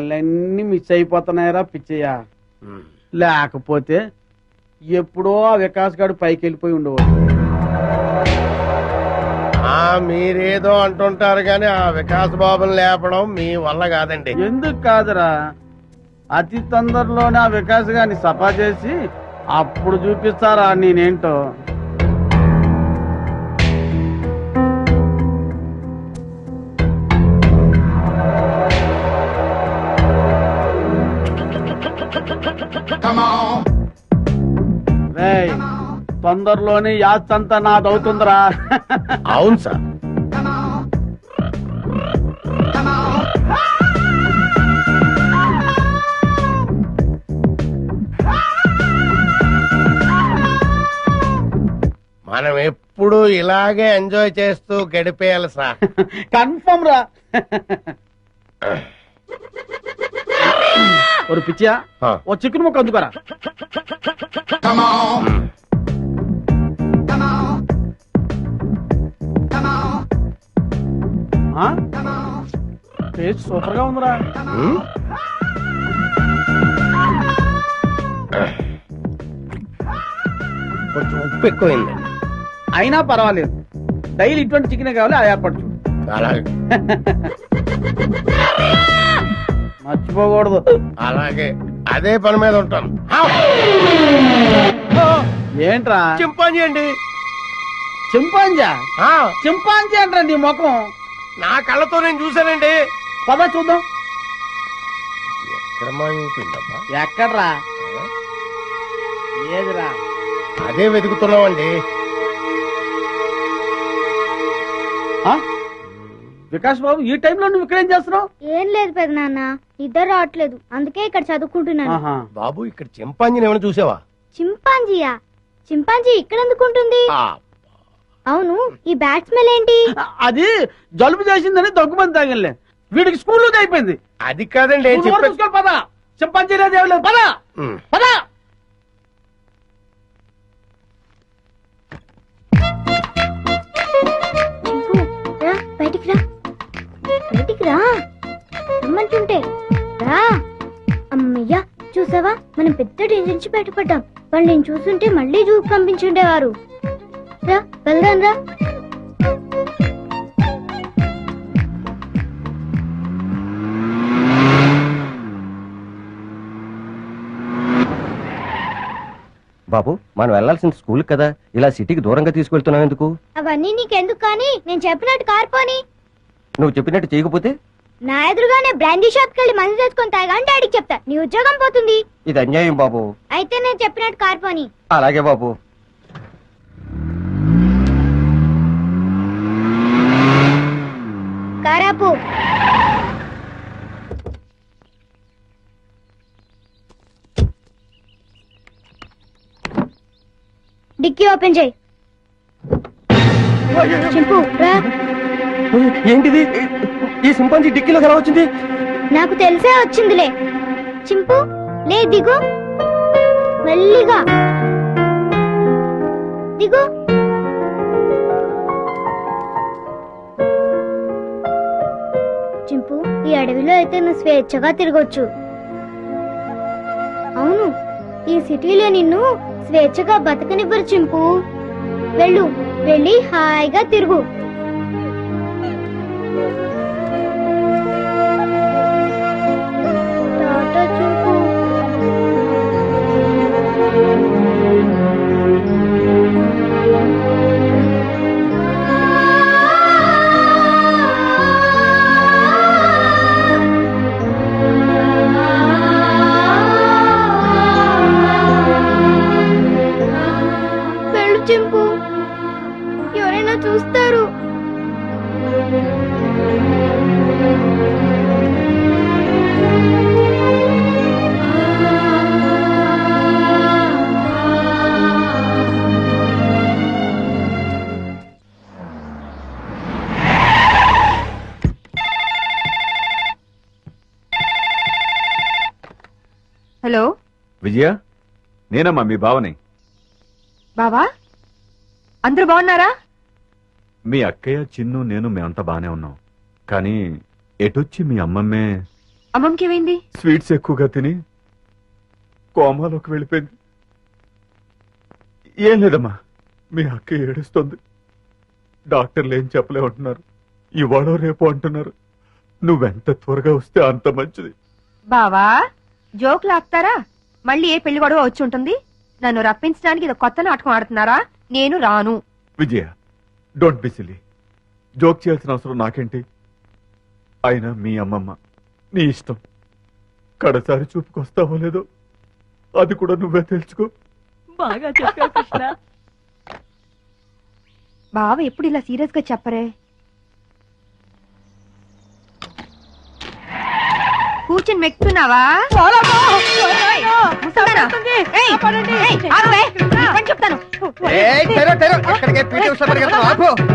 అన్నీ మిస్ అయిపోతున్నాయరా పిచ్చయ్య. లేకపోతే ఎప్పుడో ఆ వికాస్ గాడు పైకి వెళ్ళిపోయి ఉండేవాడు. మీరేదో అంటుంటారు గాని ఆ వికాస్ బాబుని లేపడం మీ వల్ల కాదండి. ఎందుకు కాదురా, అతి తొందరలోనే ఆ వికాస్ గారిని సఫా చేసి అప్పుడు చూపిస్తారా నేనేంటో. తొందరలోనే యాత్రంతా నాదవుతుందిరా. అవును సార్. మనం ఎప్పుడు ఇలాగే ఎంజాయ్ చేస్తూ గడిపేయాలి సార్. కన్ఫర్మ్ రా. ఒక పిచ్చియా ఓ చికెన్ ముక్క అందుకోరా. టేస్ట్ సూపర్ గా ఉందిరా. కొంచెం ఉప్పు ఎక్కువైంది. అయినా పర్వాలేదు, డైలీ ఇటువంటి చికెన్ కావాలి. ఆ ఏర్పాటు చూడు. అలాగే మర్చిపోకూడదు. అలాగే అదే పని మీద ఉంటాను. ఏంట్రా? చింపాంజీ అండి. చింపాంజా? చింపాంజీ అంటారా నీ ముఖం? నా కళ్ళతో నేను చూశానండి. పద చూద్దాం. ఎక్కడ్రా? ఏదిరా? అదే వెతుకుతున్నామండి. వికాస్ బాబు, ఈ టైంలో నువ్వు ఇక్కడ ఏం చేస్తున్నావు? ఏం లేదు పెద్ద నాన్న, నిద్ర రావట్లేదు, అందుకే ఇక్కడ చదువుకుంటున్నాను. బాబు, ఇక్కడ చింపాంజీని ఏమైనా చూసావా? చింపాంజీయా? చింపాంజీ ఇక్కడ ఎందుకుంటుంది? అవును, ఈ బ్యాట్ స్మెల్ ఏంటి? అది జలుబు చేసిందని దగ్గుమంది తాగలే. వీడికి స్కూల్ అయిపోయింది. అది కాదండి. పద, చింపాంజీ లేదు. పద పద. బయటికి రా, బయటికి రా రమ్మంటుంటే రా. అమ్మయ్యా, చూసావా, మనం పెద్ద డేంజర్ నుంచి బయటపడ్డాం. వాళ్ళు నేను చూస్తుంటే మళ్ళీ జూకు పంపించుండేవారు. రా, వెళ్దాం రా. బాబు, మనం వెళ్లాల్సిన స్కూల్ కదా, ఇలా సిటీకి దూరంగా తీసుకెళ్తున్నావు ఎందుకు? అవన్నీ నీకెందుకు కానీ, నేను చెప్పినట్టు కార్పోని. నువ్వు చెప్పినట్టు చేయకపోతే నా ఎదురుగానే బ్రాండీ షాప్ కెళ్ళి మందు తెచ్చుకొని తాగని డాడీకి చెప్తా. నీ ఉద్యోగం పోతుంది. ఇది అన్యాయం బాబు. అయితే నేను చెప్పినట్టు కార్పోని. అలాగే బాబు. కారాపు. డిక్కీ ఓపెన్ చేయి. చింపు రా. ఏంటిది? ఈ సింపాంజీ డిక్కీలో ఎలా వచ్చింది? నాకు తెలిసే వచ్చిందిలే. చింపు లే, దిగు, మెల్లిగా దిగు. చింపు, ఈ అడవిలో అయితే నువ్వు స్వేచ్ఛగా తిరగొచ్చు. అవును, ఈ సిటీలో నిన్ను స్వేచ్ఛగా బతకనివ్వరు చింపు. వెళ్ళు, వెళ్ళి హాయిగా తిరుగు. టాటా చింపు. వెళ్ళు చింపు, ఎవరైనా చూస్తారు. హలో విజయ, నేనమ్మా మీ బావని. బావా, అందరూ బాగున్నారా? మీ అక్కయ్య, చిన్ను, నేను మేమంతా బానే ఉన్నాం. కానీ ఎటొచ్చి మీ అమ్మమ్మే అమ్మమ్మకి ఏమైంది? స్వీట్స్ ఎక్కువగా తిని కోమాలోకి వెళ్ళిపోయింది. ఏం లేదమ్మా, మీ అక్క ఏడుస్తుంది. డాక్టర్లు ఏం చెప్పలేమంటున్నారు. ఇవాళ రేపు అంటున్నారు. నువ్వెంత త్వరగా వస్తే అంత మంచిది. బావా జోక్ లాక్తారా? మళ్ళీ ఏ పెళ్లి గొడవ వచ్చి ఉంటుంది. నన్ను రప్పించడానికి ఇది కొత్త నాటకం ఆడుతున్నారా? నేను రాను. విజయ, డోంట్ బి సిల్లీ. జోక్ చేయాల్సిన అవసరం నాకేంటి? అయినా మీ అమ్మమ్మ, నీ ఇష్టం. కడసారి చూపుకొస్తావో లేదో అది కూడా నువ్వే తెలుసుకో. బాగా చెప్పావు కృష్ణ. బావ ఎప్పుడు ఇలా సీరియస్ గా చెప్పరే. కూర్చొని మెక్కుతున్నావా? చెప్తాను.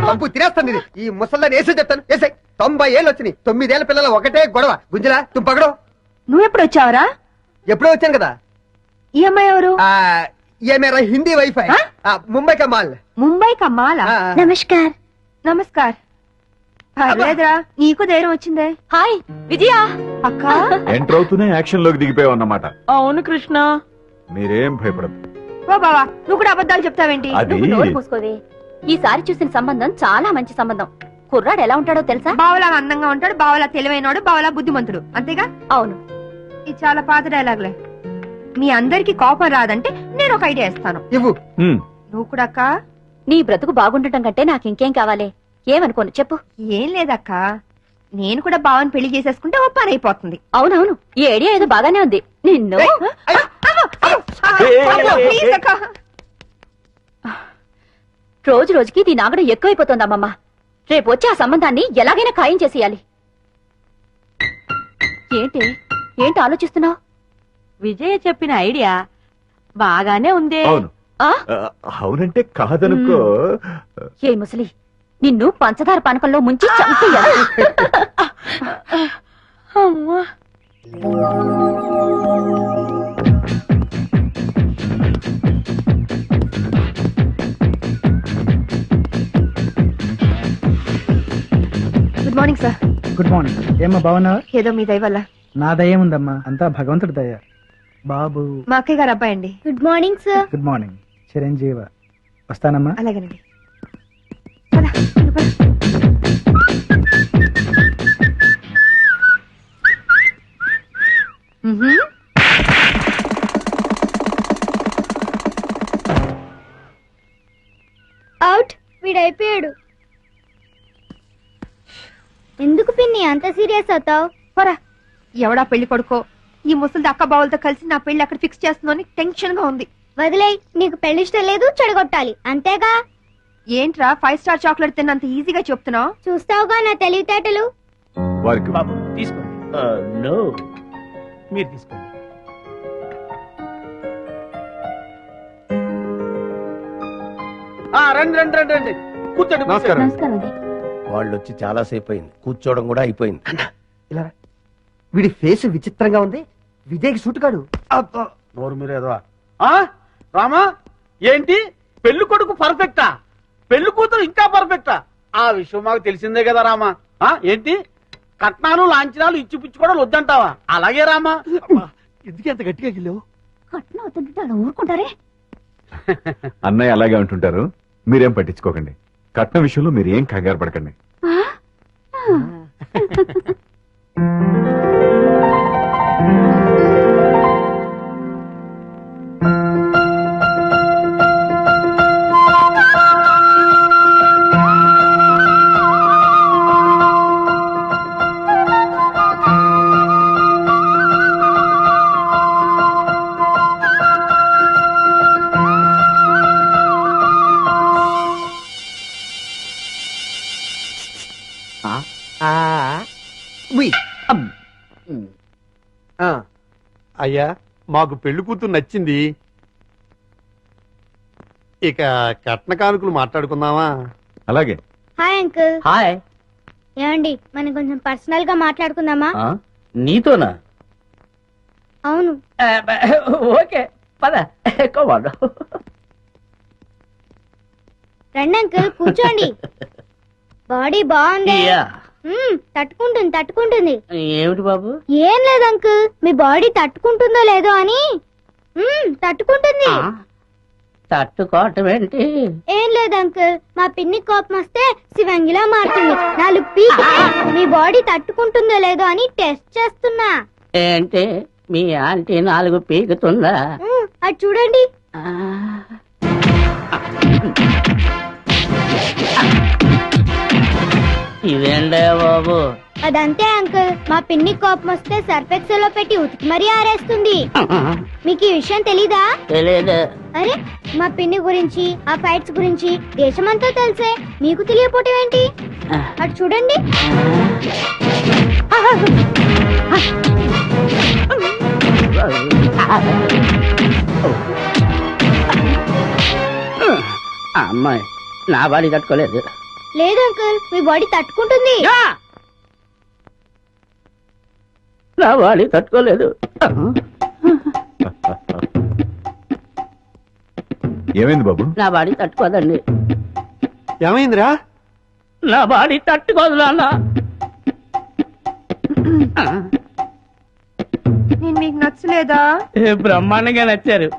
పంపు తినేస్తుంది ఇది. ఈ ముసల్దాన్ని వేసే చెప్తాను. వేసే 90 ఏళ్ళు వచ్చినాయి. 9 ఏళ్ల పిల్లల ఒకటే గొడవ. గుంజలా తుంపగడం. నువ్వెప్పుడు వచ్చావరా? ఎప్పుడో వచ్చాను కదా. ఈ అమ్మాయి ఎవరు? ये मेरा हिंदी वाईफाई मुंबई का माल. ముంబై కమ్మాలా? నమస్కార్. నమస్కార్. పర్లేదురా, నీకు ధైర్యం వచ్చిందే. హాయ్ విజయ. అక్క ఎంటర్ అవుతూనే యాక్షన్ లోకి దిగిపోయావు అన్నమాట. అవును కృష్ణ. మీరేం భయపడదు. ఓ బావా, నువ్వు కూడా అబద్ధాలు చెప్తావేంటి? అది నువ్వు నోరు మూసుకోవే. ఈసారి చూసిన సంబంధం చాలా మంచి సంబంధం. కుర్రాడు ఎలా ఉంటాడో తెలుసా? బావలా అందంగా ఉంటాడు, బావలా తెలివైనడు, బావలా బుద్ధిమంతుడు. అంతేగా? అవును. ఇది చాలా పాత డైలాగ్లే. మీ అందరికి కోపం రాదంటే నేను ఒక ఐడియా ఇస్తాను. ఇవ్వు. నువ్వు కూడా అక్క. నీ బ్రతుకు బాగుండటం కంటే నాకు ఇంకేం కావాలి? ఏమనుకోను చెప్పు. ఏం లేదక్క, నేను కూడా బావని పెళ్లి చేసేసుకుంటే ఓ పని అయిపోతుంది. అవునవును, ఈ ఐడియా ఏదో బాగానే ఉంది. నిన్ను ప్లీజ్ అక్క. రోజు రోజుకి దీని ఆగడం ఎక్కువైపోతుంది అమ్మమ్మ. రేపు వచ్చి ఆ సంబంధాన్ని ఎలాగైనా ఖాయం చేసేయాలి. ఏంటి ఆలోచిస్తున్నావు? విజయ చెప్పిన ఐడియా బాగానే ఉందే. అవును. అవునంటే కాదనుకో. ఏ ముసలి, నిన్ను పంచదార పానకంలో ముంచి చంపేయాలి. అమ్మా. Good morning sir. Good morning. ఏమ్మా బాగున్నావా? ఏదో మీ దయ వల్ల. నా దయ ఉందమ్మా, అంతా భగవంతుడి దయ. బాబు మా అక్కయ్య గారు అబ్బాయి అండి. Good morning sir. Good morning. చిరంజీవ. వస్తానమ్మా. అలాగేనండి. పద, పద. అవుట్. వీడైపోయాడు. ఎందుకు పిన్ని అంత సీరియస్ అవుతావు? పోరా. ఎవడా పెళ్లి కొడుకో ఈ ముసలి అక్క బావులతో కలిసి నా పెళ్లి అక్కడ ఫిక్స్ చేస్తుందని టెన్షన్ గా ఉంది. వదిలేయ్, నీకు పెళ్లి ఇష్టం లేదు, చెడగొట్టాలి అంతేగా. ఏంట్రా 5 స్టార్ చాక్లెట్ తిన్నంత ఈజీగా చెప్తున్నావు? చూస్తావుగా నా తెలివితేటలు. వారికి తీసుకోండి. నో, మీరు తీసుకోండి. రండి రండి రండి రండి, కూర్చోండి. నమస్కారం. నమస్కారం అండి. వాళ్ళు వచ్చి చాలా సేపు అయింది. కూర్చోవడం కూడా అయిపోయింది. ఇలా రా. వీడి ఫేస్ విచిత్రంగా ఉంది. విజయ్కి సూట్ కాడు. నోరు మీరేదో. రామా, ఏంటి పెళ్లి కొడుకు పర్ఫెక్టా? పెళ్లి కూతురు ఇంకా పర్ఫెక్టా? ఆ విషయం మాకు తెలిసిందే కదా రామా. ఏంటి కట్నాలు లాంఛనాలు ఇచ్చి పుచ్చుకోవడం వద్దంటావా? అలాగే రామా. ఎందుకు ఎంత గట్టిగా గిల్లావు? కట్నం అవుతుంటే అలా ఊరుకుంటారే. అన్నయ్య అలాగే అంటుంటారు, మీరేం పట్టించుకోకండి. కట్నం విషయంలో మీరు ఏం కంగారు పడకండి. అయ్యా, మాకు పెళ్లి కూతురు నచ్చింది. ఇక కట్న కానుకలు మాట్లాడుకుందామా? అలాగే. Hi uncle. హాయ్. ఏమండి, మనం కొంచెం పర్సనల్ గా మాట్లాడుకుందామా? నీతోనా? అవును. ఓకే, పద. రండి అంకుల్, కూర్చోండి. బాడీ బాగుంది. తట్టుకుంటుంది తట్టుకుంటుంది. ఏమిటి బాబు? ఏం లేదు అంకుల్, మీ బాడీ తట్టుకుంటుందో లేదో అని. తట్టుకుంటుంది. తట్టుకోవటం ఏంటి? ఏం లేదు అంకుల్, మా పిన్ని కోపం వస్తే శివంగిలా మారుతుంది. 4 పీకి మీ బాడీ తట్టుకుంటుందో లేదో అని టెస్ట్ చేస్తున్నా. ఏంటి మీ ఆంటీ 4 పీకుతుందా? అది చూడండి. ఇదేంటే బాబు? అదంతే అంకుల్, మా పిన్ని కోపం వస్తే సర్ఫెక్సల్ లో పెట్టి ఉతికి మరీ ఆరేస్తుంది. మీకు ఈ విషయం తెలీదా? తెలియదు. అరే, మా పిన్ని గురించి ఆ ఫైట్స్ గురించి దేశమంతా తెలిసే మీకు తెలియపోవటం ఏంటి? అటు చూడండి. అమ్మాయి నా బాడీ తట్టుకోలేదు. లేదు అంకుల్, మీ బాడీ తట్టుకుంటుంది. నా బాడీ తట్టుకోలేదు. ఏమైంది బాబు? నా బాడీ తట్టుకోదండి. ఏమైందిరా? నా బాడీ తట్టుకోదు నాన్న. నేను మీకు నచ్చలేదా? బ్రహ్మాండంగా నచ్చారు,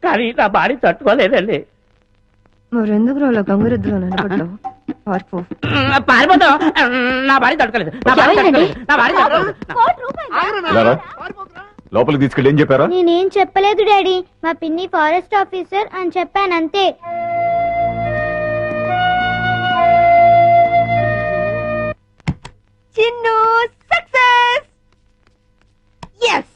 కానీ నా బాడీ తట్టుకోలేదండి. మరెందుకు రోజులో గంగురెద్దులో నిలబడ్డావు? పారిపోతాం. నా బాడీ తట్టుకోలేదు. నా బాడీ తట్టుకోలేదు. నా బాడీ తట్టుకోలేదు. రారా, లోపలికి తీసుకెళ్ళి ఏం చెప్పారా? నేనేం చెప్పలేదు డాడీ, మా పిన్ని ఫారెస్ట్ ఆఫీసర్ అని చెప్పానంతే. చిన్ను సక్సెస్. ఎస్.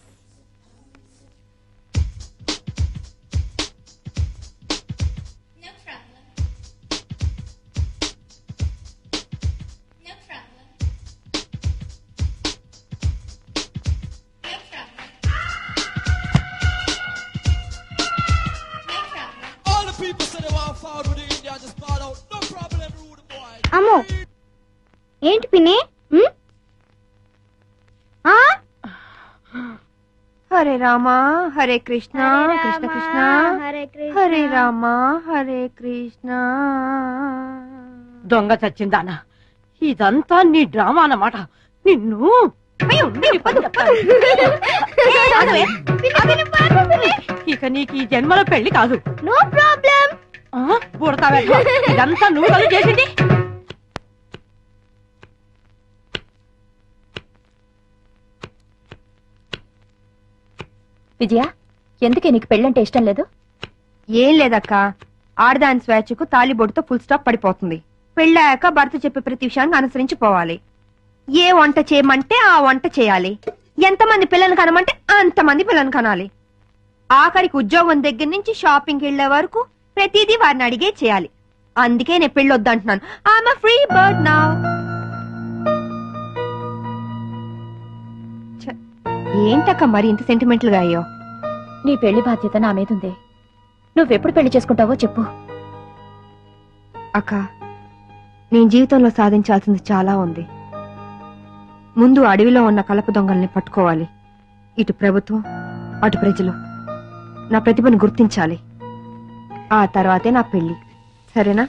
అమ్మో, ఏంటి పిన్ని? హరే రామా హరే కృష్ణ కృష్ణ కృష్ణ హరే రామా హరే కృష్ణ. దొంగ చచ్చిందానా, ఇదంతా నీ డ్రామా అన్నమాట. నిన్ను ఇక నీకు ఈ జన్మలో పెళ్లి కాదు. No problem. ఇదంతా నువ్వు కదా చేసింది. విజయ, ఎందుకే నీకు పెళ్ళంటే ఇష్టం లేదు? ఏం లేదక్క, ఆడదాని స్వేచ్ఛకు తాలిబొట్టుతో ఫుల్ స్టాప్ పడిపోతుంది. పెళ్ళాక భర్త చెప్పే ప్రతి విషయాన్ని అనుసరించిపోవాలి. ఏ వంట చేయమంటే ఆ వంట చేయాలి. ఎంతమంది పిల్లలు కనమంటే అంతమంది పిల్లలు కనాలి. ఆఖరికి ఉద్యోగం దగ్గర నుంచి షాపింగ్కి వెళ్లే వరకు ప్రతిదీ వారిని అడిగే చేయాలి. అందుకే నేను పెళ్ళొద్దంటున్నాను. I'm free bird now. ఏంటక్క మరి ఇంత సెంటిమెంటల్ గా అయ్యో? నీ పెళ్లి బాధ్యత నా మీదుంది. నువ్వెప్పుడు పెళ్లి చేసుకుంటావో చెప్పు. అక్క, నేను జీవితంలో సాధించాల్సింది చాలా ఉంది. ముందు అడవిలో ఉన్న కలప దొంగల్ని పట్టుకోవాలి. ఇటు ప్రభుత్వం అటు ప్రజలు నా ప్రతిభను గుర్తించాలి. ఆ తర్వాతే నా పెళ్లి. సరేనా?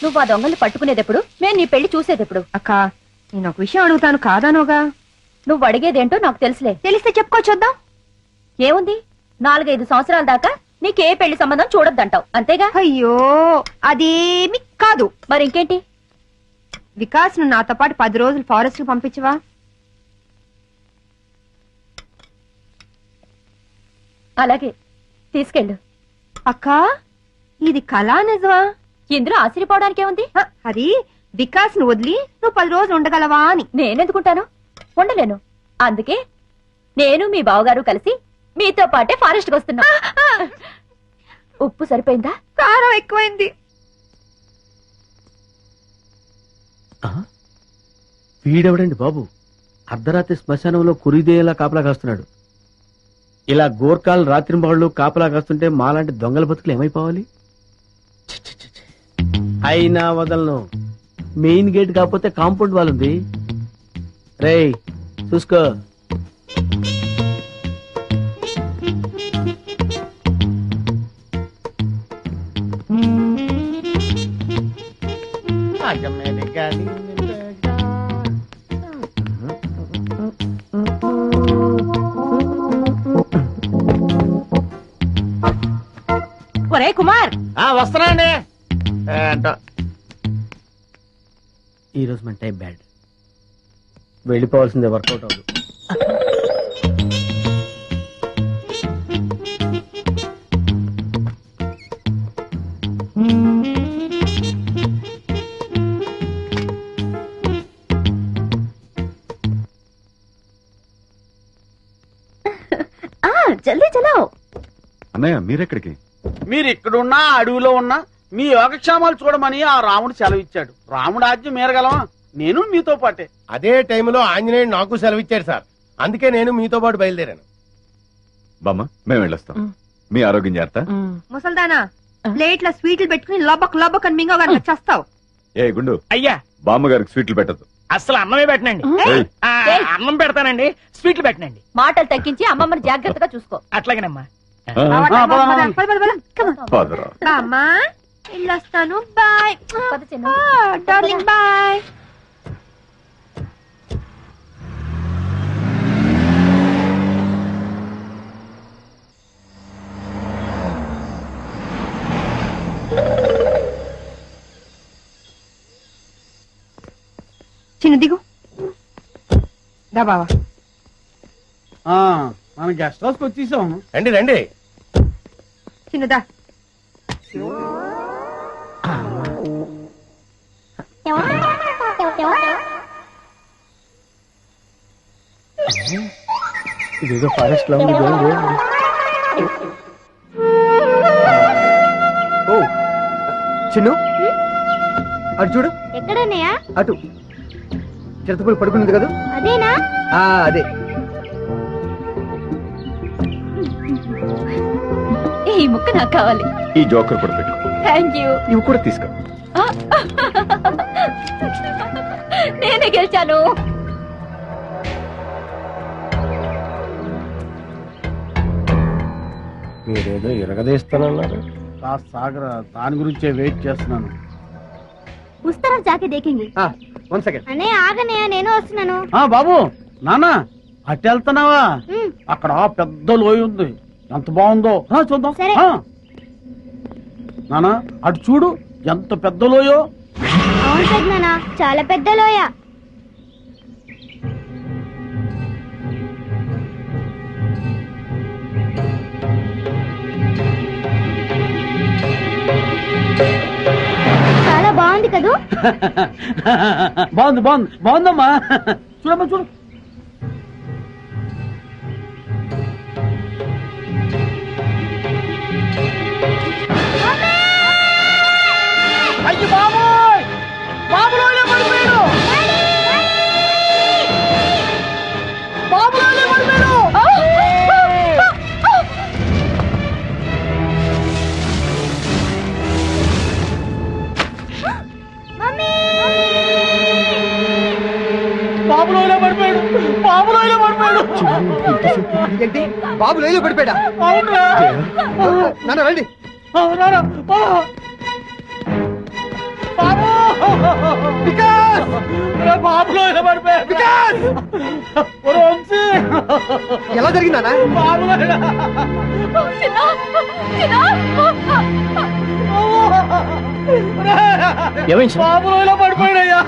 నువ్వు ఆ దొంగల్ని పట్టుకునేదెప్పుడు, నేను నీ పెళ్లి చూసేదెప్పుడు? అక్క, నేను ఒక విషయం అడుగుతాను, కాదానోగా? నువ్వు అడిగేదేంటో నాకు తెలుసులే. తెలిస్తే చెప్పుకో చూద్దాం. ఏముంది, 4-5 సంవత్సరాల దాకా నీకే పెళ్లి సంబంధం చూడొద్దంటావు, అంతేగా? అయ్యో, అదేమి కాదు. మరి ఇంకేంటి? వికాస్ ను నాతో పాటు 10 రోజులు ఫారెస్ట్ కు పంపించవా? అలాగే, తీసుకెళ్ళు. అక్క, ఇది కళా నిజమా? ఇందులో ఆశ్చర్యపోవడానికి ఏముంది? అది వికాస్ ను వదిలి నువ్వు 10 రోజులు ఉండగలవా అని. నేనెందుకుంటాను, ఉండలేను. అందుకే నేను మీ బావగారు కలిసి మీతో పాటే ఫారెస్ట్ కి వస్తున్నా. ఉప్పు సరిపోయిందా? కారం ఎక్కువైంది. వీడెవడండి బాబు, అర్ధరాత్రి శ్మశానంలో కురిదేలా కాపలా కాస్తున్నాడు. ఇలా గోర్ఖాలు రాత్రింబాళ్ళు కాపలా కాస్తుంటే మాలాంటి దొంగల బతుకులు ఏమైపోవాలి? ఛీ, ఛీ, ఛీ, ఛీ. అయినా వదలను. మెయిన్ గేట్ కాకపోతే కాంపౌండ్ వాల్ ఉంది. రేయ్, చూసుకో. రే కుమార్ వస్తున్నా అండి ఈ రోజు మన టైం బ్యాడ్, వెళ్ళిపోవాల్సిందే, వర్కౌట్ అవ్వదు. జల్దీ చలో. అన్నయ్య మీరెక్కడికి? మీరు ఇక్కడున్నా అడవిలో ఉన్నా మీ యోగక్షేమాలు చూడమని ఆ రాముడు సెలవిచ్చాడు. రాముడు ఆజ్ఞ మేరగలమా? నేను మీతో పాటే. అదే టైంలో ఆంజనేయుడు నాకు సెలవిచ్చాడు సార్, అందుకే నేను మీతో పాటు బయలుదేరాను. బామ్మ మేము వెళ్ళొస్తాం. మీ ఆరోగ్యం జాగ్రత్త. ముసల్దానా ప్లేట్ల స్వీట్లు పెట్టుకుని లబక్ లబక్ అని మింగ చేస్తావు. ఏ గుండు, అయ్యా బామ్మగారికి స్వీట్లు పెట్టద్దు. అసలు అన్నమే పెట్టనండి. ఏయ్, అన్నం పెడతానండి, స్వీట్లు పెట్టనండి. మాటలు తగ్గించి అమ్మమ్మని జాగ్రత్తగా చూసుకో. అట్లాగేనమ్మా. పదరా. అమ్మా వెళ్ళొస్తాను, బాయ్ పద చిన్ను. Darling, bye. చిన్న దిగు దా బావా. మనం గెస్ట్ హౌస్కి వచ్చేసాం. రండి రండి. చిన్నదా ఇదేదో ఫారెస్ట్ లో ఉంది. ఓ చిన్ను అటు చూడు, ఎక్కడన్నయ్యా? అటు చిరతపులు పడుకున్నది కదా. అదేనా? అదే. ఈ ముక్క నాకు కావాలి. ఈ జోకర్ కూడా పెట్టు. Thank you. ఇవి కూడా తీసుకో. నేనే గెలిచాను. మీరేదో ఇరగదీస్తానన్నారు. కాస్త సాగరా, దాని గురించే వెయిట్ చేస్తున్నాను. उस तरफ जाके देखेंगे. 1 సెకండ్. అన్నయ్య ఆగన్నయ్య, నేను వస్తున్నాను. బాబు నాన్న అటు వెళ్తున్నావా? ఉమ్, అక్కడ పెద్ద లోయ ఉంది, ఎంత బాగుందో. చూద్దాం. సరే. నానా అటు చూడు, ఎంత పెద్ద లోయో. అవును పెద్దనాన్న, చాలా పెద్ద లోయ. చాలా బాగుంది కదూ? బాగుంది బాగుంది బాగుందమ్మా. చూడమ్మా చూడు. అయ్యి బాబోయ్, బాబులోనే పడిపోయాడు. బాబులోనే పడిపోయాడు. బాబులోనే పడిపోయాడు. బాబులోనే పడిపోయాడు. ఏంటి బాబు లైలో పడిపోయాడా? అవునరా? నాన్న రండి. అవునారా? బాబు వికాస్, బాబులోనే పడిపోయాడు. వికాస్, వంశీ, ఎలా జరిగిందా? బాబులోనే. చిన్నా, చిన్నా. బాబులోనే పడిపోయాడయ్యా.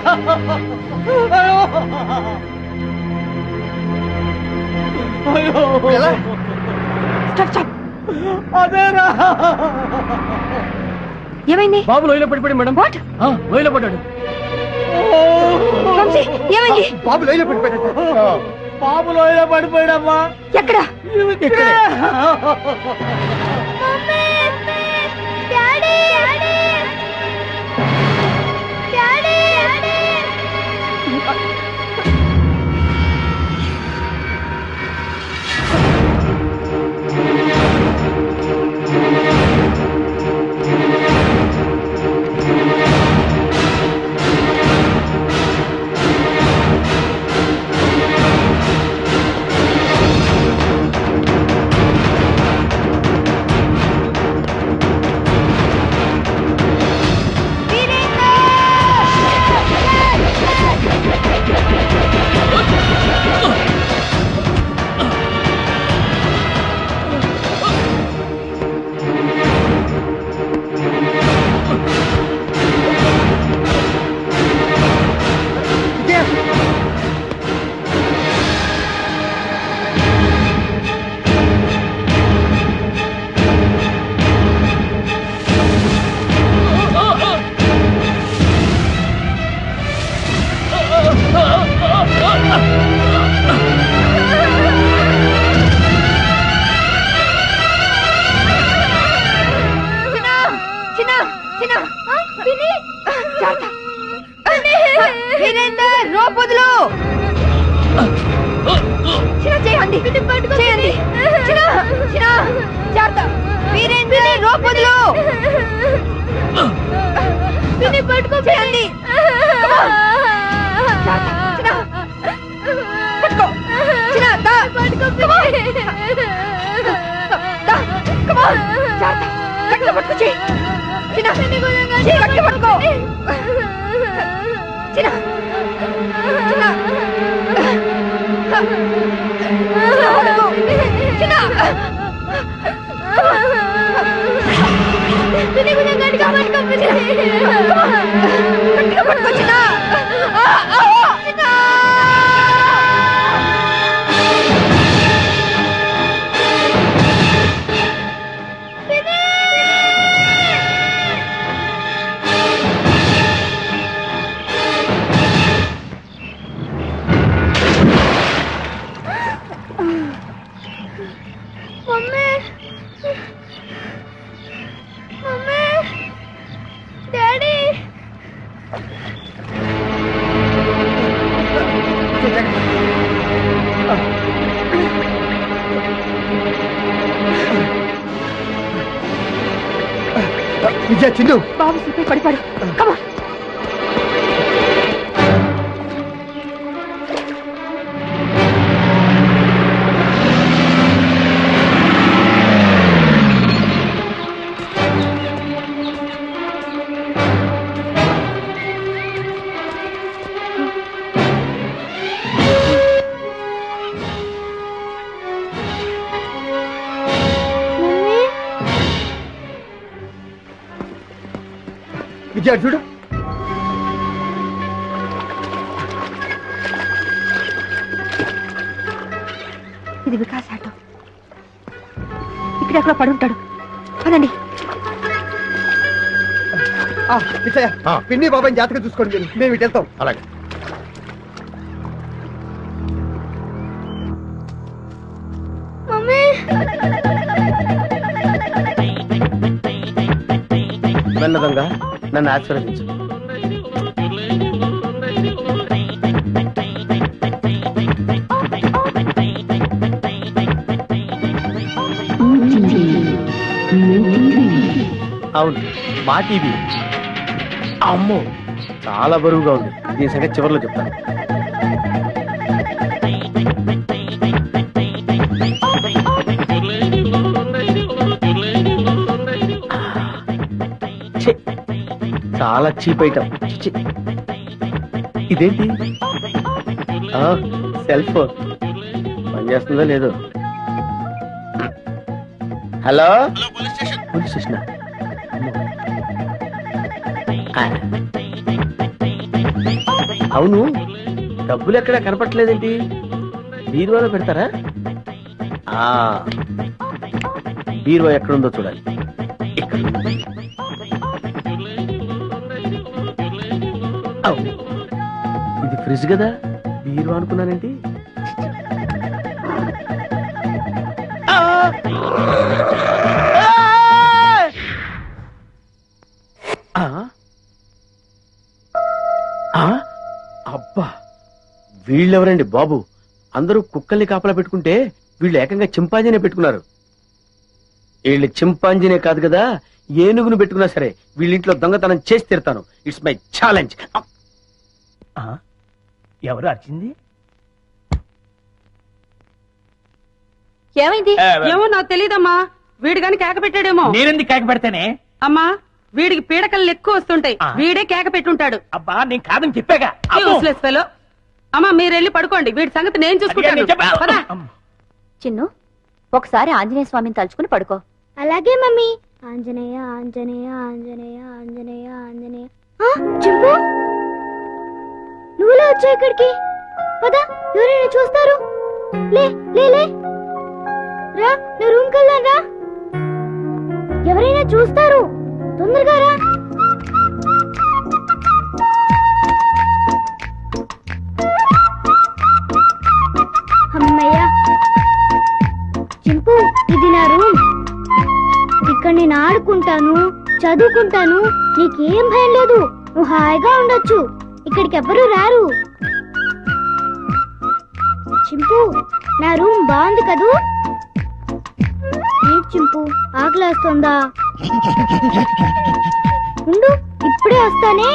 అయ్యో ఎలా? అదేరా. ఏమైంది? బాబు లోయలో పడిపోయాడు మేడం. వాట్? లోయలో పడ్డాడు. వంశీ, ఏమైంది? బాబు లైలో పడిపోయాడా? బాబు లోయలో పడిపోయాడమ్మా. ఎక్కడ? ఇక్కడే. Daddy, daddy, daddy. చేయండి. చిన్న, చిన్న, జాగ్రత్త. వీరేంద్ర, రోప్ వదులు. పట్టుకో చేయండి. పట్టుకో. చిన్న, దా. Come on. The. Come on. జాగ్రత్త. గట్టిగా పట్టుకో చెయ్యి. చిన్న, చెయ్యి గట్టిగా పట్టుకో. చిన్న, చిన్న. విజయ చిన్ను బాబు సిప్పై పడిపాడు. కమా. విజయ చూడు. ఇది వికాస్ ఆటో. ఇక్కడెక్కడ పడి ఉంటాడు. పదండి. విజయ పిన్ని బాబాయ్ జాతకం చూసుకోండి మీరు. మేము ఇటు వెళ్తాం. అలాగే. వెన్నదంగా నన్ను ఆశీర్వదించు. అవును, మా టీవీ. అమ్మో, చాలా బరువుగా ఉంది. దీని సంగతి చివరిలో చెప్తాను. చాలా చీప్ ఐటమ్. ఇదేంటి? సెల్ ఫోన్ పనిచేస్తుందో లేదో. Hello, police station. అవును, డబ్బులు ఎక్కడా కనపట్లేదేంటి? బీరువాలో పెడతారా? బీరువా ఎక్కడుందో చూడాలి. ఇక్కడ. ఇది ఫ్రిడ్జ్ కదా, బీరువా అనుకున్నానేంటి? అబ్బా, వీళ్ళెవరండి బాబు? అందరూ కుక్కల్ని కాపలా పెట్టుకుంటే వీళ్ళు ఏకంగా చింపాంజీనే పెట్టుకున్నారు. వీళ్ళు చింపాంజీనే కాదు కదా, ఏనుగును పెట్టుకున్నా సరే వీళ్ళింట్లో దొంగతనం చేసి తీరుతాను. It's my challenge. ఎవరు అర్చింది? ఏమైంది? ఏమో నాకు తెలియదమ్మా. వీడు గాని కేక పెట్టాడేమో. నేనెందుకు కేక పెడతానే? అమ్మా, వీడికి పీడకలు ఎక్కువ వస్తుంటాయి. వీడే కేక పెట్టుంటాడు. అబ్బా, నేను కాదని చెప్పాగా. Useless fellow. అమ్మా, మీరెళ్ళి పడుకోండి. వీడి సంగతి నేను చూసుకుంటాను. పద. చిన్ను, ఒకసారి ఆంజనేయ స్వామిని తలుచుకుని పడుకో. అలాగే మమ్మీ. ఆంజనేయ ఆంజనేయ ఆంజనేయ ఆంజనేయ ఆంజనేయ. చింపు, నువ్వులా వచ్చా ఇక్కడికి? పద, ఎవరైనా చూస్తారు. లే లే లే, రా, నా రూమ్ కెళ్దాం రా. ఎవరైనా చూస్తారు, తొందరగా రా. అమ్మయ్యా. చింపు, ఇది నా రూమ్. ఇక్కడ నేను ఆడుకుంటాను, చదువుకుంటాను. నీకేం భయం లేదు. నువ్వు హాయిగా ఉండొచ్చు. ఇక్కడికి ఎవ్వరూ రారు. చింపు, నా రూమ్ బాగుంది కదూ? చింపు ఆకలేస్తుందా ఉండు ఇప్పుడే వస్తానే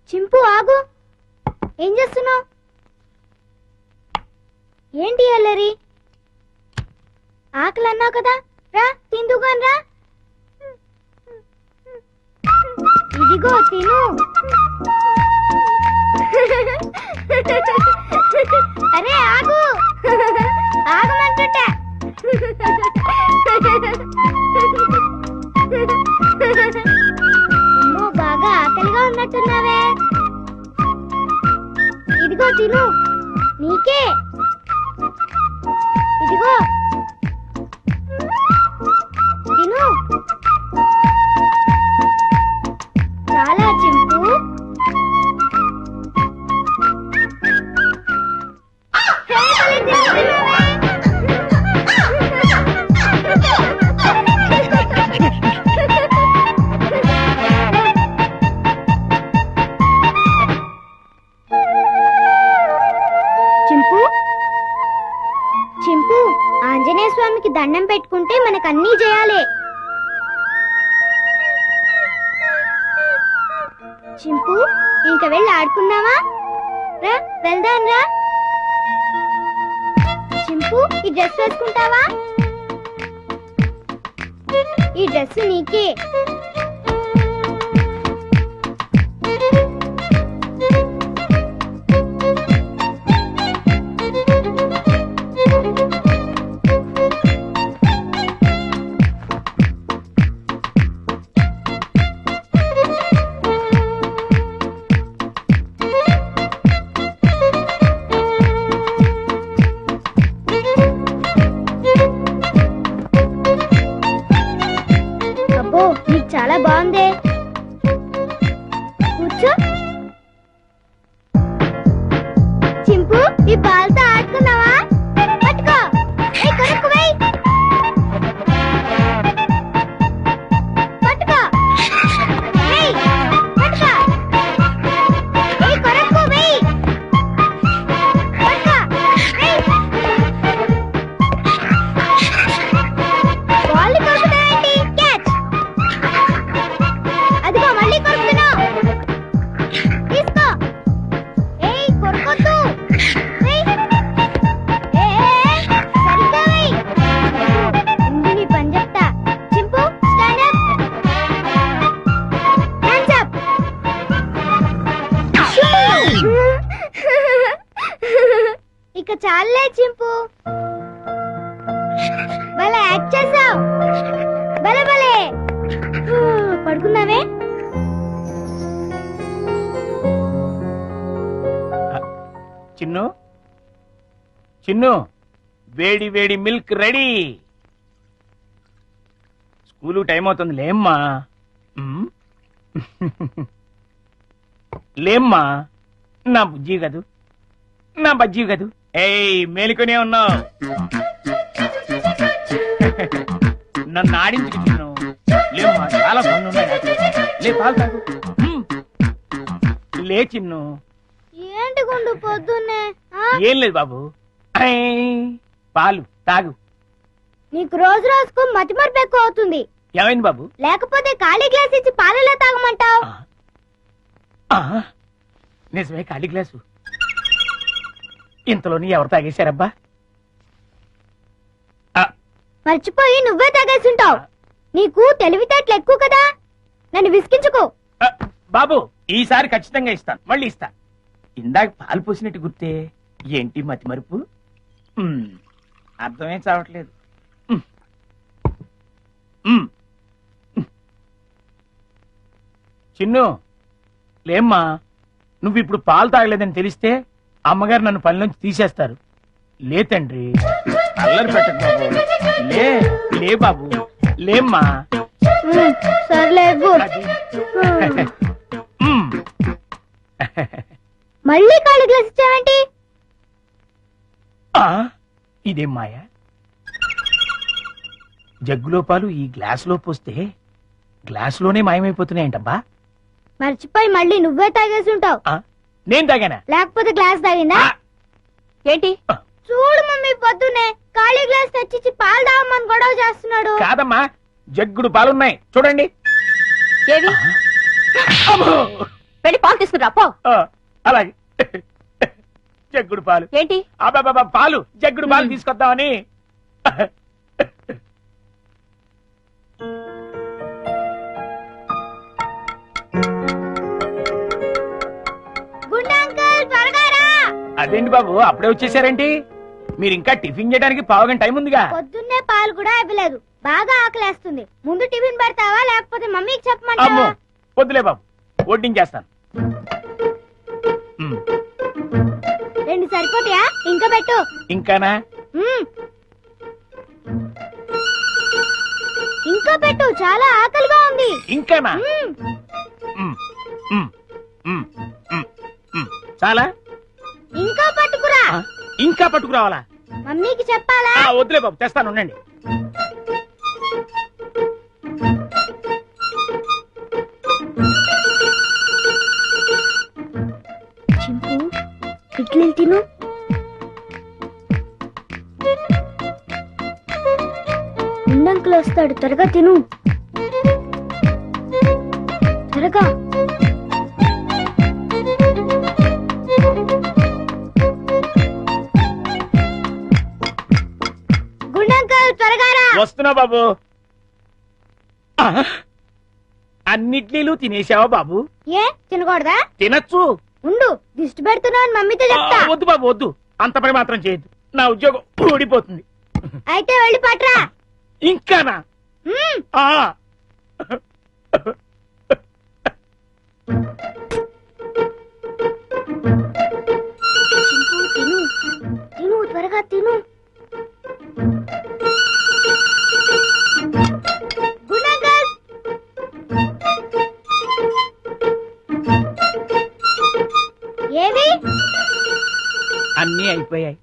చింపు ఆగు ఏం చేస్తున్నావు ఏంటి అల్లరి ఆకలి అన్నావు కదా రా తిందుగాని రా ఇదిగో తిను అరే ఆగు ఆగమంటుంటా అమ్మో బాగా ఆకలిగా ఉన్నట్టున్నావే ఇదిగో తిను నీకే ఇదిగో తిను చాలా చింపు చింపు చింపు ఆంజనేయ స్వామికి దండం పెట్టుకుంటే మనకన్నీ చేయాలి చింపు ఇంక వెళ్ళి ఆడుకుందామా రా వెళ్దాం రా చింపు ఈ డ్రెస్ వేసుకుంటావా ఈ డ్రెస్ నీకే అబ్బో నీకు చాలా బాగుందే కూర్చో చింపు ఈ బాల్తో ఆడుకున్నావా పట్టుకో ఏయ్ కొరకు వెయ్ పట్టుకో ఏయ్ పట్టుకో ఏయ్ కొరకు వెయ్ పట్టుకో ఏయ్ బాల్ కొరుకుతావేంటి క్యాచ్ అదిగో మళ్ళీ కొరుకుతున్నావు తీసుకో ఏయ్ కొరకొద్దు ఏయ్ సరిగ్గా వెయ్ ముందు నీ పని చెప్తా చింపు స్టాండ్ అప్ హ్యాండ్స్ అప్ ఇక చాలే చింపు భలే యాక్ట్ చేసావు భలే భలే పడుకున్నావే చిన్ను చిన్ను వేడి వేడి మిల్క్ రెడీ స్కూలు టైం అవుతుంది లేమ్మా ఉమ్. లేమ్మా నా బుజ్జి కదూ నా బజ్జీ కదూ ఏయ్ మేలుకునే ఉన్నావు నన్ను ఆడించుకు చిన్ను లేమ్మా చాలా పనులు ఉన్నాయి నాకు. లే పాలు తాగు ఉమ్. లే చిన్ను ఏంటి గుండు పొద్దున్నే ఆ? ఏం లేదు బాబు ఐ, పాలు తాగు నీకు రోజు రోజుకు మతిమరుపు ఎక్కువ అవుతుంది ఏమైంది బాబు లేకపోతే ఖాళీ గ్లాస్ ఇచ్చి పాలలో తాగమంటావు ఆ, నిజమే ఖాళీ గ్లాసు ఇంతలోని ఎవరు తాగేశారబ్బా మర్చిపోయి నువ్వే తాగేసుంటావు నీకు తెలివితేటలు ఎక్కువ కదా నన్ను విసిగించుకో బాబు ఈసారి ఖచ్చితంగా ఇస్తాను మళ్ళీ ఇస్తా ఇందాక పాలు పోసినట్టు గుర్తే ఏంటి మతి మరుపు అర్థమే చావట్లేదు ఉమ్. ఉమ్. చిన్ను లేమ్మా నువ్వు ఇప్పుడు పాలు తాగలేదని తెలిస్తే అమ్మగారు నన్ను పని నుంచి తీసేస్తారు. లే తండ్రి, అల్లరి పెట్టకు బాబు. లే లే బాబు, లేమ్మా. సర్లే ఇవ్వు. అది. మళ్ళీ ఖాళీ గ్లాస్ ఇచ్చావేంటి? ఆ, ఇదేం మాయా? జగ్గులో పాలు ఈ గ్లాసులో పోస్తే గ్లాసులోనే మాయమైపోతున్నాయంటబ్బా. మర్చిపోయి మళ్ళీ నువ్వే తాగేసి ఉంటావు. ఆ, నేను తాగానా? లేకపోతే గ్లాస్ తాగిందా? ఆ, ఏంటి? చూడు మమ్మీ, పొద్దునే ఖాళీ గ్లాస్ తెచ్చిచ్చి పాలు తాగమని గొడవ చేస్తున్నాడు. కాదమ్మా, జగ్గుడు పాలున్నాయి చూడండి. ఏవి? అమ్మో! వెళ్ళి పాలు తీసుకురా పో. ఆ, అలాగే. జగ్గుడు పాలు ఏంటి? అబ్బాబా, పాలు జగ్గుడు పాలు తీసుకొద్దామని. గుండు అంకుల్, త్వరగా రా. అదేంటి బాబు అప్పుడే వచ్చేసారేంటి? మీరు ఇంకా టిఫిన్ చేయడానికి పావుగంట టైం ఉందిగా. పొద్దున్నే పాలు కూడా ఇవ్వలేదు. బాగా ఆకలేస్తుంది. ముందు టిఫిన్ పెడతావా లేకపోతే మమ్మీకి అమ్మో చెప్పమంటావా? వద్దులే బాబు, వడ్డించేస్తాను. ఉమ్, 2 సరిపోతాయా? ఇంకా పెట్టు. ఇంకానా? మ్మ్. ఇంకా పెట్టు, చాలా ఆకలిగా ఉంది. ఇంకానా? మ్మ్. ఉమ్, ఉమ్, ఉమ్, ఉమ్, ఉమ్. చాలా? ఇంకా పట్టుకురా. ఆ, ఇంకా పట్టుకురావాలా? మమ్మీకి చెప్పాలా? ఆ, వద్దులే బాబు, తెస్తాను ఉండండి. చింపు, ఇడ్లీ తిను. ఉండంకులు వస్తాడు, త్వరగా తిను. త్వరగా. గుండంకుల్, త్వరగా రా. వస్తున్నా బాబు. ఆ, అన్నిట్లీలు తినేసావా బాబు? ఏ తినకూడదా? తినచ్చు. ఉండు, దిష్టి పెడుతున్నావు అని మమ్మీతో చెప్తా. ఆ, వద్దు బాబు వద్దు, అంత పని మాత్రం చేయొద్దు. నా ఉద్యోగం ఊడిపోతుంది. అయితే వెళ్ళి పట్రా. ఇంకానా? మ్మ్. ఆ, చింపు, తిను తిను, త్వరగా తిను. గుండంకుల్. ఏవి? అన్నీ అయిపోయాయి.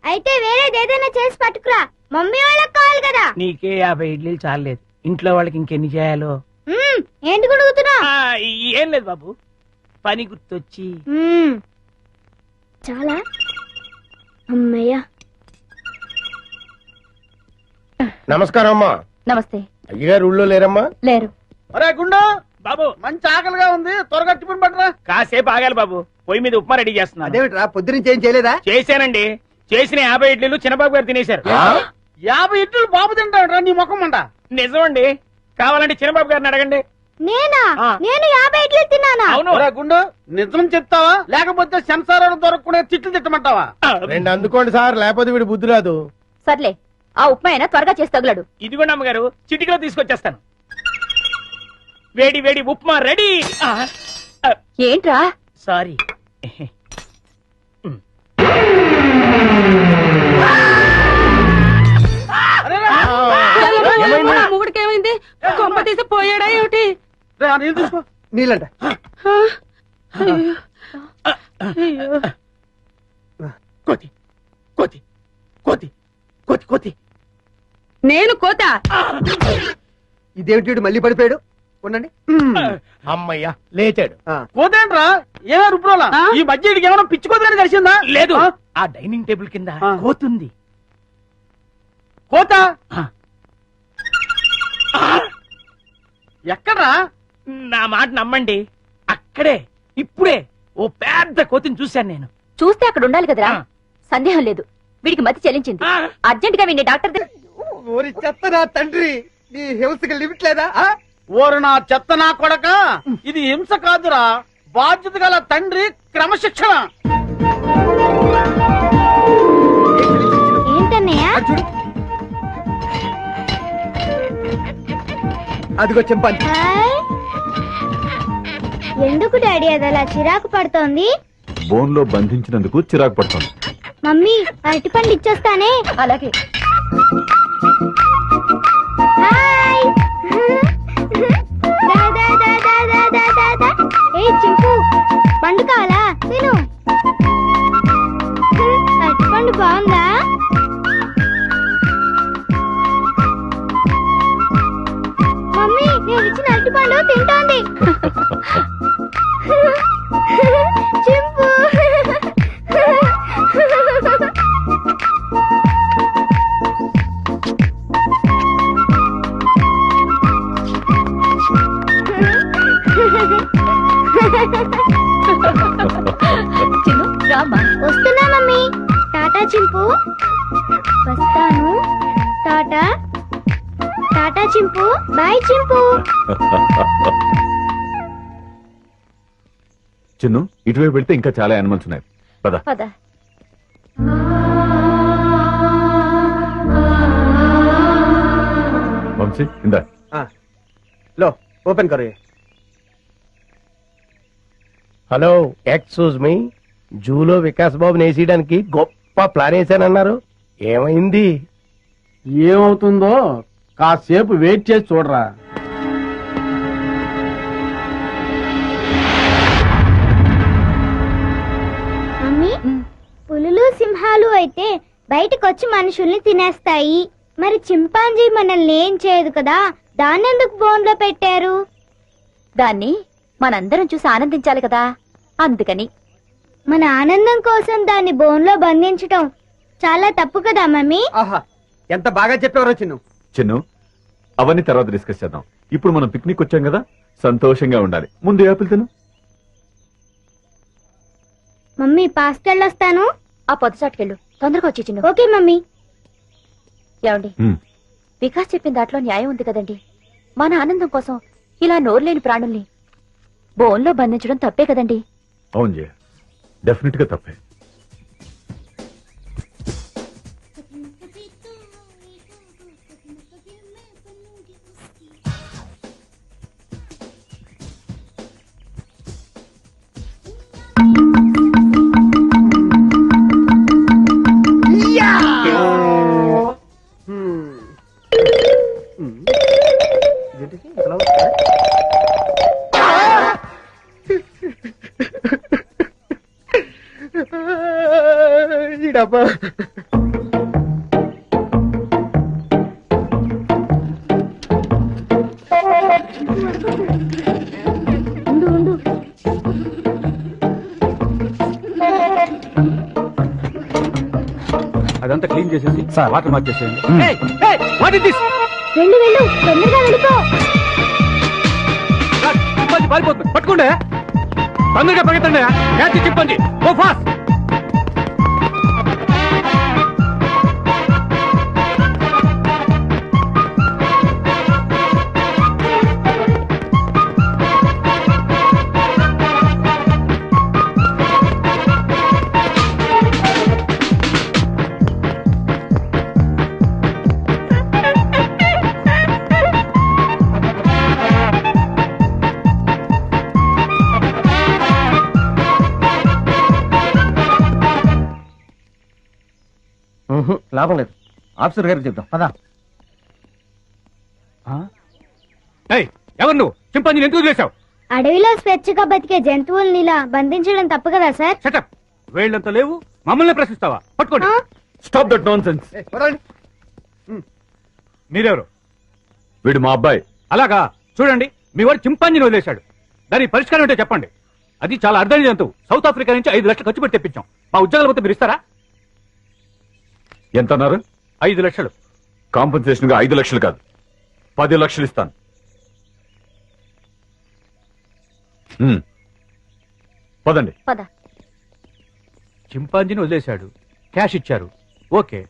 అయితే వేరేది ఏదైనా చేసి పట్టుకురా. మమ్మీ వాళ్ళకి కావాలి కదా. నీకే 50 ఇడ్లీలు చాలేదు, ఇంట్లో వాళ్ళకి ఇంకెన్ని చేయాలో. మ్మ్. ఏంటి గుడుగుతున్నావు? ఆ, ఏం లేదు బాబు, పని గుర్తొచ్చి. చాలా అమ్మయ్యా. నమస్కారం అమ్మా. నమస్తే. అయ్యగారు ఊళ్ళో లేరమ్మా? లేరు. ఒరే గుండు, బాబు మంచి ఆకలిగా ఉంది, త్వరగా టిఫిన్ పట్టరా. కాసేపు ఆగాలి బాబు, పొయ్యి మీద ఉప్మా రెడీ చేస్తున్నాను. అదేమిట్రా పొద్దునుంచి ఏం చేయలేదా? చేశానండి, చేసిన 50 ఇడ్లీలు చిన్నబాబు గారు తినేశారు. 50 ఇడ్లీలు బాబు తింటాడురా, నీ ముఖం అంట. నిజమండి, కావాలంటే చిన్నబాబు గారిని అడగండి. నేనా? ఆ. నేను 50 ఇడ్లీ తిన్నానా? అవును. ఒరే గుండు, నిజం చెప్తావా లేకపోతే సెన్సార్ దొరకకుండా తిట్లు తిట్టమంటావా? ఆ, 2 అందుకోండి సార్, లేకపోతే వీడు బుద్ధి రాదు. సర్లే, ఆ ఉప్మా అయినా త్వరగా చేసి తగులడు. ఇదిగోండి అమ్మగారు, చిటికలో తీసుకొచ్చేస్తాను. వేడి వేడి ఉప్మా రెడీ. ఏంట్రా? సారీ. మొగుడికి ఏమైంది? కొంప తీసి పోయాడా ఏమిటి? రే, ఆ నీళ్ళు తీసుకో. నీళ్ళంట. కోతి కోతి కోతి కోతి కోతి. నేను కోత. ఇదేమిటి వీడు మళ్ళీ పడిపోయాడు? ఉండండి. అమ్మయ్యా, లేచాడు. కోతేంట్రా, ఏమో రుబ్రోలా? ఆ? ఈ మధ్య ఇడికి ఏమైనా పిచ్చి కోతని కలిసిందా? లేదు, ఆ? ఆ డైనింగ్ టేబుల్ కింద ఆ. కోతుంది. కోత ఆ. ఎక్కడ్రా? నా మాట నమ్మండి, అక్కడే ఇప్పుడే ఓ పెద్ద కోతిని చూశాను నేను. చూస్తే అక్కడ ఉండాలి కదరా. ఆ. సందేహం లేదు, వీడికి మతి చెల్లించింది. ఆ. అర్జెంట్ గా వీడిని డాక్టర్ దగ్గర. ఓరి చెత్త నా తండ్రి, నీ హింసకి లిమిట్ లేదా? ఆ? ఓరు నా చెత్త నా కొడక, ఇది హింస కాదురా, బాధ్యత గల తండ్రి క్రమశిక్షణ. ఏంటన్నయ్య? అది చూడు. అదిగో చెంపాలి. హాయ్. ఎందుకు డాడీ అది అలా చిరాకు పడుతోంది? బోన్ లో బంధించినందుకు చిరాకు పడుతుంది. మమ్మీ అరటిపండు ఇచ్చొస్తానే. అలాగే. హాయ్. దా, దా, దా, దా, దా, దా, దా, దా. ఏ చింపు పండు కావాలా? తిను. అరటిపండు బాగుందా? మమ్మీ నేను ఇచ్చిన అరటిపండు తింటోంది. చింపు. చిన్ను రామ్మా. వస్తున్నా మమ్మీ. టాటా చింపు. వస్తాను. టాటా. టాటా చింపు. బాయ్ చింపు. చిన్ను ఇటువైపు వెళ్తే ఇంకా చాలా యానిమల్స్ ఉన్నాయి. పద. పద. వంశీ ఇందా. लो ओपन करो ये। హలో ఎక్స్క్యూజ్ మీ, జూలో వికాస్ బాబు నేసేయడానికి గొప్ప ప్లాన్ వేసానన్నారు, ఏమైంది? ఏమవుతుందో కాసేపు వెయిట్ చేసి చూడరా. మమ్మీ పులులు సింహాలు అయితే బయటకు వచ్చి మనుషుల్ని తినేస్తాయి. మరి చింపాంజీ మనల్ని ఏం చేయదు కదా, దాన్ని ఎందుకు బోన్లో పెట్టారు? దాన్ని మనందరం చూసి ఆనందించాలి కదా, అందుకని. మన ఆనందం కోసం దాన్ని బోన్లో బంధించటం చాలా తప్పు కదా మమ్మీ. ఆహా ఎంత బాగా చెప్పేవారో చిన్ను. చిన్ను అవన్నీ తర్వాత డిస్కస్ చేద్దాం. ఇప్పుడు మనం పిక్నిక్ వచ్చాం కదా, సంతోషంగా ఉండాలి. ముందు యాపిల్ తిను. మమ్మీ పాస్కెళ్ళొస్తాను. ఆ పొద్దు చాటుకెళ్ళు, తొందరగా వచ్చి చిన్ను. Okay mummy. ఏమండి, ఉమ్, వికాస్ చెప్పిన దాంట్లో న్యాయం ఉంది కదండి. మన ఆనందం కోసం ఇలా నోరులేని ప్రాణుల్ని బోన్లో బంధించడం తప్పే కదండి. అవును జయ, డెఫినెట్ గా తప్పే. ఈ డబ్బా ఉండు ఉండు. అదంతా క్లీన్ చేసేసి వాటర్ మార్చేసేయండి. వెళ్ళు వెళ్ళు, తొందరగా వెళ్ళిపో. పారిపోతుంది, పట్టుకోండి. తొందరగా పరిగెత్తండి. క్యాచ్ చెప్పండి. Go fast. లాభం లేదు, ఆఫీసర్ గారికి చెప్తాం పదా. ఎవరు నువ్వు? చింపాంజీని ఎందుకు చేశావు? అడవిలో స్వేచ్ఛగా బతికే జంతువుల్ని ఇలా బంధించడం తప్పు కదా సార్? షటప్. వేళ్ళంత లేవు, మమ్మల్ని ప్రశ్నిస్తావా? పట్టుకోండి. Stop that non sense. మీరెవరు? వీడు మా అబ్బాయి. అలాగా, చూడండి మీ వాడు చింపాంజీని వదిలేశాడు. దానికి పరిష్కారం ఏంటో చెప్పండి. అది చాలా అర్థమైన జంతువు. సౌత్ ఆఫ్రికా నుంచి 5 లక్షలు ఖర్చు పెట్టి తెప్పించాం. మా ఉద్యోగాలు పోతే మీరు ఇస్తారా? ఎంత అన్నారు? 5 లక్షలు. కాంపన్సేషన్ గా 5 లక్షలు కాదు, 10 లక్షలు ఇస్తాను. పదండి. పద. చింపాంజీని వదిలేశాడు, క్యాష్ ఇచ్చారు, ఓకే.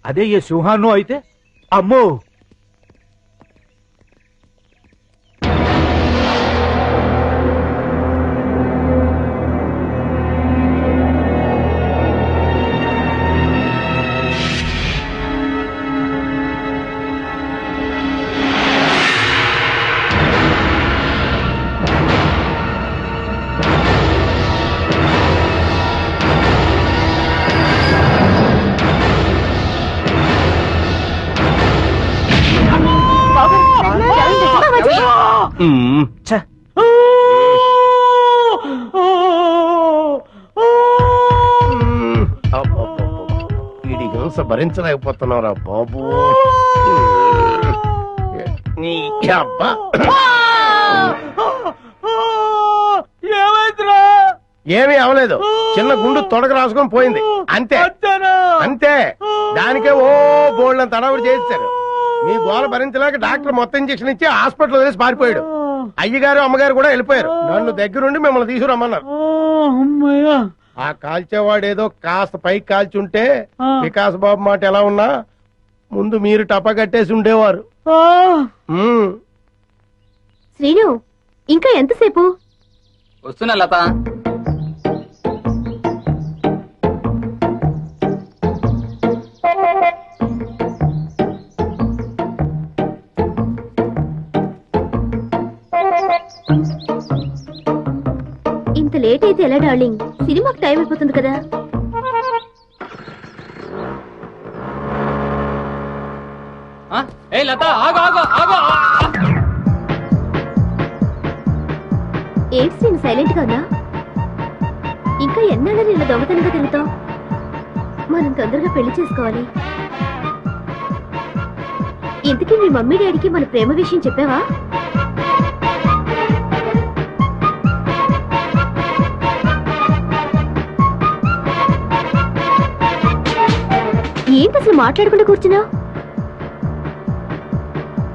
అదే ఏ సింహాన్నో అయితే అమ్మో. వీడి హింస భరించలేకపోతున్నావురా బాబు. నీ అబ్బా ఏమైందిరా? ఏమీ అవలేదు, చిన్న గుండు తొడగ రాసుకొని పోయింది అంతే అంతే. దానికే ఓ బోల్డ్ తడవుడు చేశారు. మీ గోల భరించలేక డాక్టర్ మొత్తం ఇంజక్షన్ ఇచ్చి హాస్పిటల్ వదిలేసి పారిపోయాడు. అయ్యగారు అమ్మగారు కూడా వెళ్ళిపోయారు. నన్ను దగ్గరుండి మిమ్మల్ని తీసుకురమ్మన్నారు. ఆ కాల్చేవాడు ఏదో కాస్త పైకి కాల్చుంటే వికాస్ బాబు మాట ఎలా ఉన్నా ముందు మీరు టపా కట్టేసి ఉండేవారు. శ్రీను, ఇంకా ఎంతసేపు? వస్తున్నా లత. ఇంత లేట్ అయితే ఎలా డార్లింగ్? సినిమాకి టైం అయిపోతుంది కదా. ఏ లత, ఆగు ఆగు ఆగు. ఏంటి శ్రీను సైలెంట్ గా ఉన్నా? ఇంకా ఎన్నాళ్ళని ఇలా దొంగతనంగా తిరుగుతావు? మనం తొందరగా పెళ్లి చేసుకోవాలి. ఇంతకీ మీ మమ్మీ డాడీకి మన ప్రేమ విషయం చెప్పావా? ఏంటి అసలు మాట్లాడకుండా కూర్చున్నావు?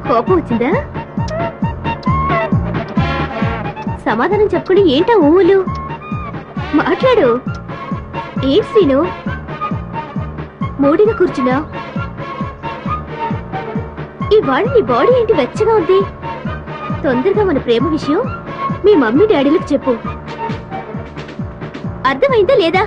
కోపం వచ్చిందా? సమాధానం చెప్పుకుని ఏంటా ఊళ్ళు? మాట్లాడు. ఏంటి శ్రీను మూడిగా కూర్చున్నావు? ఇవాళ నీ బాడీ ఏంటి వెచ్చగా ఉంది? తొందరగా మన ప్రేమ విషయం మీ మమ్మీ డాడీలకు చెప్పు. అర్థమైందా లేదా?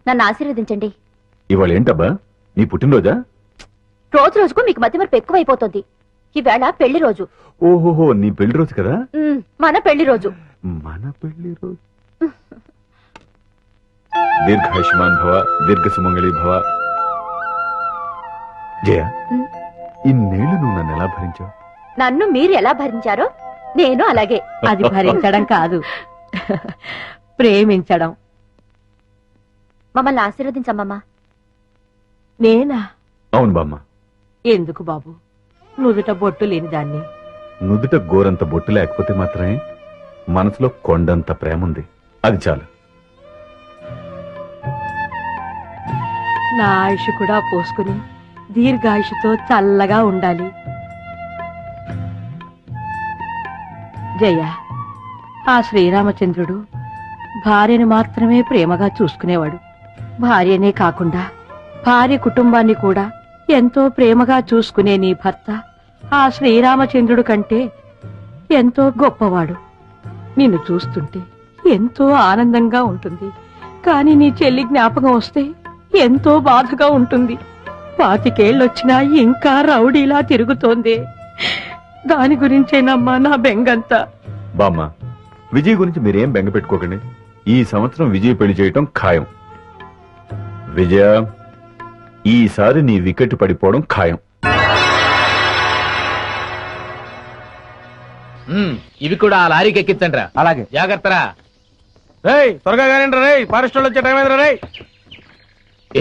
నన్ను ఆశీర్వదించండి. ఇవాళ ఏంటబ్బా నీ పుట్టినరోజా? రోజు రోజుకు మీకు మతిమరుపు ఎక్కువైపోతుంది. ఈవేళ పెళ్లి రోజు. ఓహోహో, నీ పెళ్లి రోజు కదా? మన పెళ్లి రోజు. మన పెళ్లి రోజు. దీర్ఘాయుష్మాన్ భవ, దీర్ఘ సుమంగళి భవ. జయ, ఇన్నేళ్లు నువ్వు నన్ను ఎలా భరించావు? నన్ను మీరు ఎలా భరించారో నేను అలాగే. అది భరించడం కాదు, ప్రేమించడం. మమ్మల్ని ఆశీర్వదించమ్మా. నేనా? అవును బామ్మ. ఎందుకు బాబు, నుదుట బొట్టు లేని దాన్ని. నుదుట గోరంత బొట్టు లేకపోతే మాత్రమే మనసులో కొండంత ప్రేమ ఉంది. అది చాలు. నా ఆయుష్ కూడా పోసుకుని దీర్ఘాయుషుతో చల్లగా ఉండాలి. జయ, ఆ శ్రీరామచంద్రుడు భార్యను మాత్రమే ప్రేమగా చూసుకునేవాడు. భార్యనే కాకుండా భార్య కుటుంబాన్ని కూడా ఎంతో ప్రేమగా చూసుకునే నీ భర్త ఆ శ్రీరామచంద్రుడు కంటే ఎంతో గొప్పవాడు. నిన్ను చూస్తుంటే ఎంతో ఆనందంగా ఉంటుంది. కాని నీ చెల్లి జ్ఞాపకం వస్తే ఎంతో బాధగా ఉంటుంది. 25 ఏళ్ళొచ్చినా ఇంకా రౌడీలా తిరుగుతోంది. దాని గురించేనమ్మా నా బెంగంతా. బామ్మ, విజయ్ గురించి మీరేం బెంగ పెట్టుకోకండి. ఈ సంవత్సరం విజయ్ పెళ్లి చేయటం ఖాయం. విజయ, ఈసారి నీ వికెట్ పడిపోవడం ఖాయం. ఇవి కూడా ఆ లారీకి ఎక్కించండి. అలాగే. జాగ్రత్తరా. త్వరగా కానివ్వండి రే, ఫారెస్ట్ వాళ్ళు వచ్చే టైం అయిందిరా రే.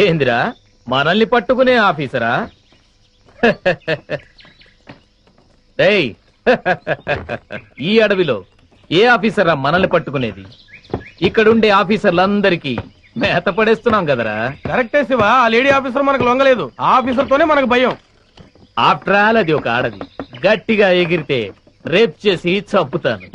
ఏందిరా, మనల్ని పట్టుకునే ఆఫీసరా? రేయ్, ఈ అడవిలో ఏ ఆఫీసరా మనల్ని పట్టుకునేది? ఇక్కడుండే ఆఫీసర్లందరికీ మేత పడేస్తున్నాం కదరా. కరెక్టే శివ, ఆ లేడీ ఆఫీసర్ మనకు లొంగలేదు. ఆ ఆఫీసర్ తోనే మనకు భయం. ఆఫ్టర్ ఆల్ అది ఒక ఆడది. గట్టిగా ఎగిరితే రేప్ చేసి చంపుతాను.